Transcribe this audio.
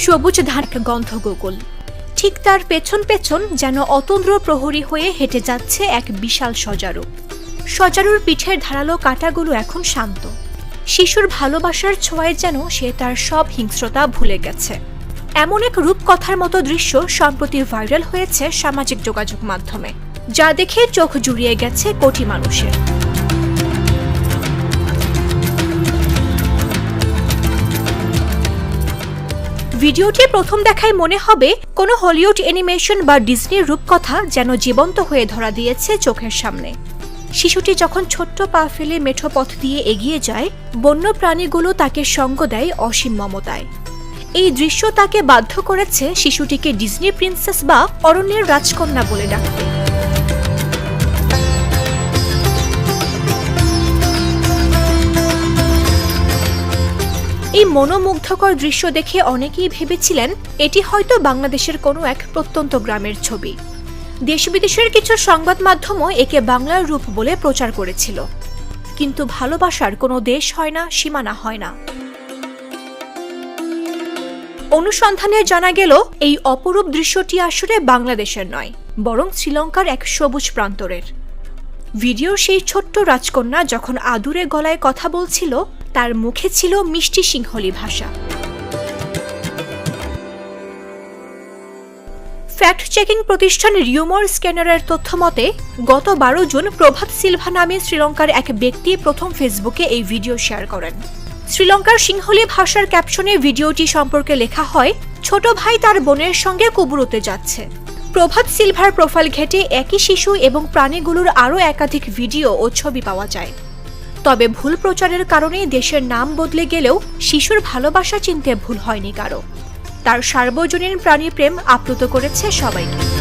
সবুজ ধান গন্ধগোকুল, ঠিক তার পেছন পেছন যেন অতন্দ্র প্রহরী হয়ে হেঁটে যাচ্ছে এক বিশাল সজারু। সজারুর পিঠের ধারালো কাঁটাগুলো এখন শান্ত। শিশুর ভালোবাসার ছোঁয়ায় যেন সে তার সব হিংস্রতা ভুলে গেছে। এমন এক রূপকথার মতো দৃশ্য সম্প্রতি ভাইরাল হয়েছে সামাজিক যোগাযোগ মাধ্যমে, যা দেখে চোখ জুড়িয়ে গেছে কোটি মানুষের। ভিডিওটি প্রথম দেখায় মনে হবে কোনো হলিউড অ্যানিমেশন বা ডিজনির রূপকথা যেন জীবন্ত হয়ে ধরা দিয়েছে চোখের সামনে। শিশুটি যখন ছোট্ট পা ফেলে মেঠো পথ দিয়ে এগিয়ে যায়, বন্য প্রাণীগুলো তাকে সঙ্গ দেয় অসীম মমতায়। এই দৃশ্য তাকে বাধ্য করেছে শিশুটিকে ডিজনি প্রিন্সেস বা অরণ্যের রাজকন্যা বলে ডাকতে। এই মনোমুগ্ধকর দৃশ্য দেখে অনেকেই ভেবেছিলেন এটি হয়তো বাংলাদেশের কোনো এক প্রত্যন্ত গ্রামের ছবি। দেশ বিদেশের কিছু সংবাদ মাধ্যমও একে বাংলার রূপ বলে প্রচার করেছিল। কিন্তু ভালোবাসার কোনো দেশ হয় না, সীমানা হয় না। অনুসন্ধানে জানা গেল এই অপরূপ দৃশ্যটি আসলে বাংলাদেশের নয়, বরং শ্রীলঙ্কার এক সবুজ প্রান্তরের। ভিডিওর সেই ছোট্ট রাজকন্যা যখন আদুরে গলায় কথা বলছিল, তার মুখে ছিল মিষ্টি সিংহলি ভাষা। ফ্যাক্ট চেকিং প্রতিষ্ঠান রিউমার স্ক্যানারের তথ্য মতে গত 12 জুন প্রভাত সিলভা নামে শ্রীলঙ্কার এক ব্যক্তি প্রথম ফেসবুকে এই ভিডিও শেয়ার করেন। শ্রীলঙ্কার সিংহলি ভাষার ক্যাপশনে ভিডিওটি সম্পর্কে লেখা হয়, ছোট ভাই তার বোনের সঙ্গে কুবুরুতে যাচ্ছে। প্রভাত সিলভার প্রোফাইল ঘেঁটে একই শিশু এবং প্রাণীগুলোর আরও একাধিক ভিডিও ও ছবি পাওয়া যায়। তবে ভুল প্রচারের কারণে দেশের নাম বদলে গেলেও শিশুর ভালোবাসা চিনতে ভুল হয়নি কারো। তার সার্বজনীন প্রাণীপ্রেম আপ্লুত করেছে সবাইকে।